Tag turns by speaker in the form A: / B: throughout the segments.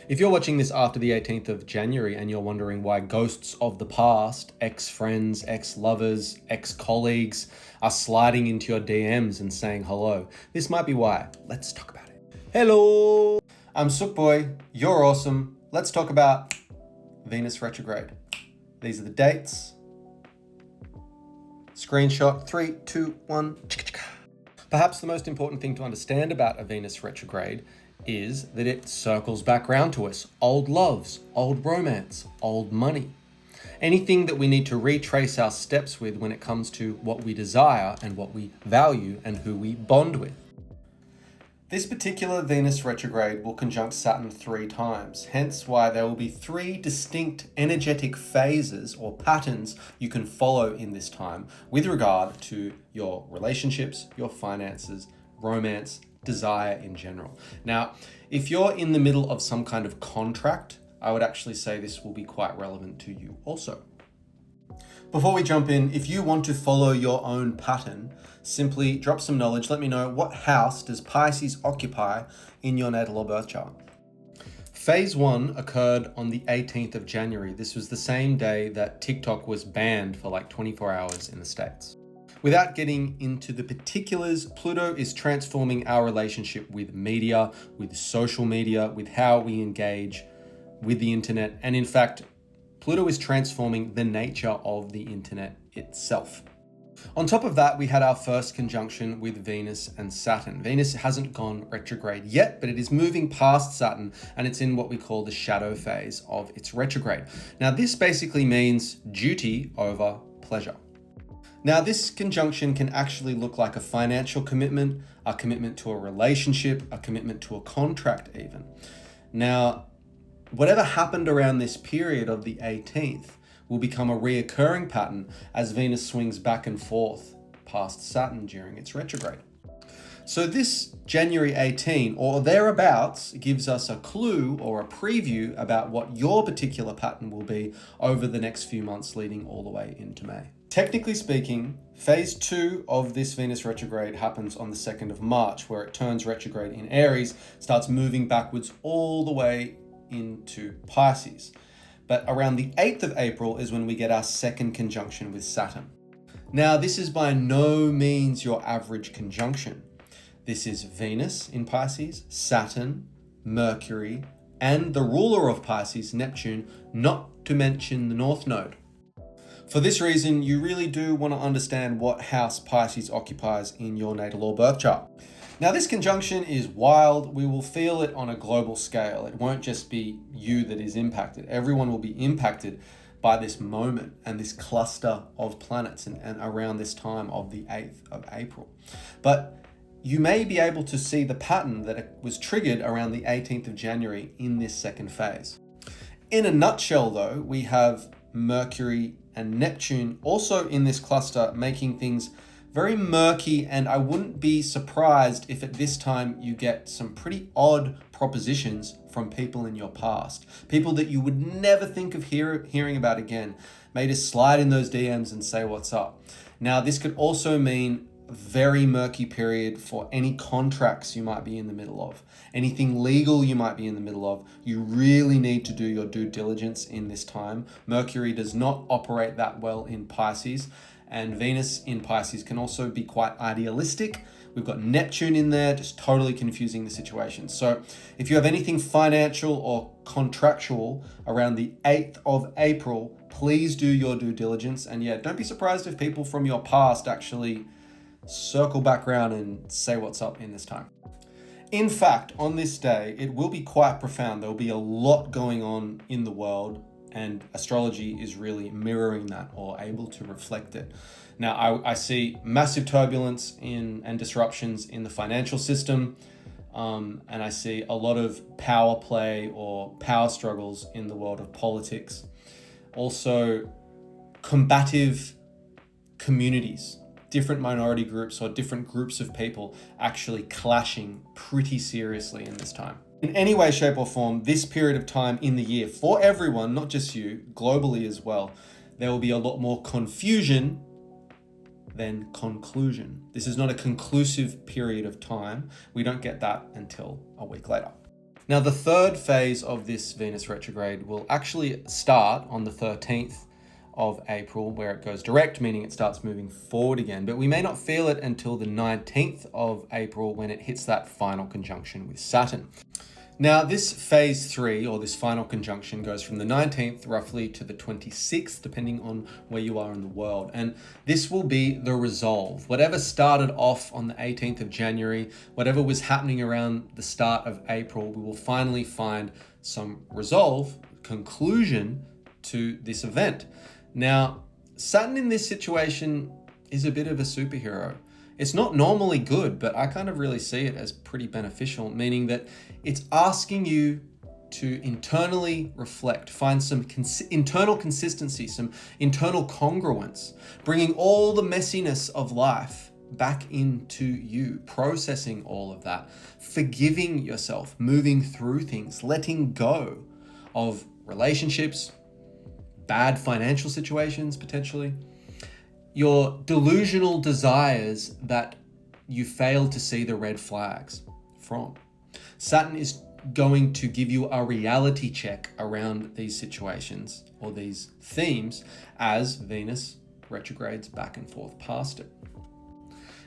A: If you're watching this after the 18th of January and you're wondering why ghosts of the past, ex-friends, ex-lovers, ex-colleagues are sliding into your DMs and saying hello, this might be why. Let's talk about it. Hello, I'm Sookboy. You're awesome. Let's talk about Venus retrograde. These are the dates. Screenshot 3, 2, 1. Perhaps the most important thing to understand about a Venus retrograde is that it circles back round to us. Old loves, old romance, old money. Anything that we need to retrace our steps with when it comes to what we desire and what we value and who we bond with. This particular Venus retrograde will conjunct Saturn 3 times, hence why there will be 3 distinct energetic phases or patterns you can follow in this time with regard to your relationships, your finances, romance, desire in general. Now, if you're in the middle of some kind of contract, I would actually say this will be quite relevant to you also. Before we jump in, if you want to follow your own pattern, simply drop some knowledge. Let me know, what house does Pisces occupy in your natal or birth chart? Phase 1 occurred on the 18th of January. This was the same day that TikTok was banned for like 24 hours in the States. Without getting into the particulars, Pluto is transforming our relationship with media, with social media, with how we engage with the internet. And in fact, Pluto is transforming the nature of the internet itself. On top of that, we had our first conjunction with Venus and Saturn. Venus hasn't gone retrograde yet, but it is moving past Saturn and it's in what we call the shadow phase of its retrograde. Now, this basically means duty over pleasure. Now, this conjunction can actually look like a financial commitment, a commitment to a relationship, a commitment to a contract even. Now, whatever happened around this period of the 18th will become a reoccurring pattern as Venus swings back and forth past Saturn during its retrograde. So this January 18 or thereabouts gives us a clue or a preview about what your particular pattern will be over the next few months leading all the way into May. Technically speaking, phase 2 of this Venus retrograde happens on the 2nd of March, where it turns retrograde in Aries, starts moving backwards all the way into Pisces. But around the 8th of April is when we get our second conjunction with Saturn. Now, this is by no means your average conjunction. This is Venus in Pisces, Saturn, Mercury, and the ruler of Pisces, Neptune, not to mention the North Node. For this reason, you really do want to understand what house Pisces occupies in your natal or birth chart. Now, this conjunction is wild. We will feel it on a global scale. It won't just be you that is impacted. Everyone will be impacted by this moment and this cluster of planets and around this time of the 8th of April. But you may be able to see the pattern that was triggered around the 18th of January in this second phase. In a nutshell, though, we have Mercury and Neptune also in this cluster, making things very murky, and I wouldn't be surprised if at this time you get some pretty odd propositions from people in your past. People that you would never think of hearing about again may just slide in those DMs and say what's up. Now, this could also mean a very murky period for any contracts you might be in the middle of. Anything legal you might be in the middle of. You really need to do your due diligence in this time. Mercury does not operate that well in Pisces, and Venus in Pisces can also be quite idealistic. We've got Neptune in there, just totally confusing the situation. So if you have anything financial or contractual around the 8th of April, please do your due diligence. And yeah, don't be surprised if people from your past actually circle back around and say what's up in this time. In fact, on this day, it will be quite profound. There will be a lot going on in the world, and astrology is really mirroring that or able to reflect it. Now, I see massive turbulence and disruptions in the financial system, and I see a lot of power play or power struggles in the world of politics. Also, combative communities, different minority groups or different groups of people actually clashing pretty seriously in this time. In any way, shape or form, this period of time in the year for everyone, not just you, globally as well, there will be a lot more confusion than conclusion. This is not a conclusive period of time. We don't get that until a week later. Now, the third phase of this Venus retrograde will actually start on the 13th of April, where it goes direct, meaning it starts moving forward again. But we may not feel it until the 19th of April when it hits that final conjunction with Saturn. Now, this phase 3, or this final conjunction, goes from the 19th roughly to the 26th, depending on where you are in the world. And this will be the resolve. Whatever started off on the 18th of January, whatever was happening around the start of April, we will finally find some resolve, conclusion to this event. Now, Saturn in this situation is a bit of a superhero. It's not normally good, but I kind of really see it as pretty beneficial, meaning that it's asking you to internally reflect, find some internal consistency, some internal congruence, bringing all the messiness of life back into you, processing all of that, forgiving yourself, moving through things, letting go of relationships, bad financial situations potentially, your delusional desires that you fail to see the red flags from. Saturn is going to give you a reality check around these situations or these themes as Venus retrogrades back and forth past it.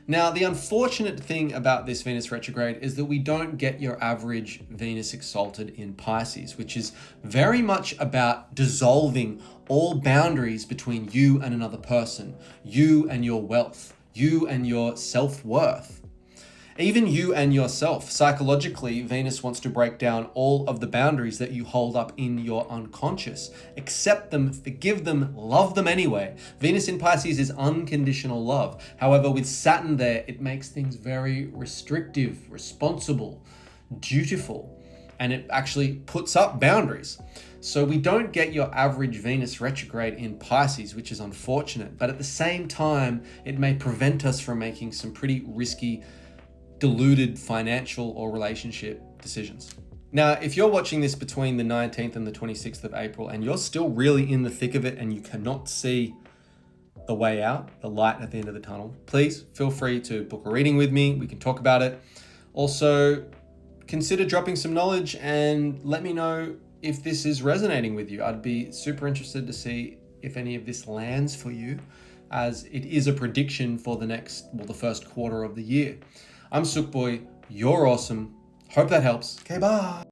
A: Now, the unfortunate thing about this Venus retrograde is that we don't get your average Venus exalted in Pisces, which is very much about dissolving all boundaries between you and another person, you and your wealth, you and your self-worth. Even you and yourself. Psychologically, Venus wants to break down all of the boundaries that you hold up in your unconscious. Accept them, forgive them, love them anyway. Venus in Pisces is unconditional love. However, with Saturn there, it makes things very restrictive, responsible, dutiful, and it actually puts up boundaries. So we don't get your average Venus retrograde in Pisces, which is unfortunate, but at the same time, it may prevent us from making some pretty risky, deluded financial or relationship decisions. Now, if you're watching this between the 19th and the 26th of April and you're still really in the thick of it and you cannot see the way out, the light at the end of the tunnel, please feel free to book a reading with me. We can talk about it. Also, consider dropping some knowledge and let me know if this is resonating with you. I'd be super interested to see if any of this lands for you, as it is a prediction for the first quarter of the year. I'm Sookboy, you're awesome. Hope that helps. Okay, bye.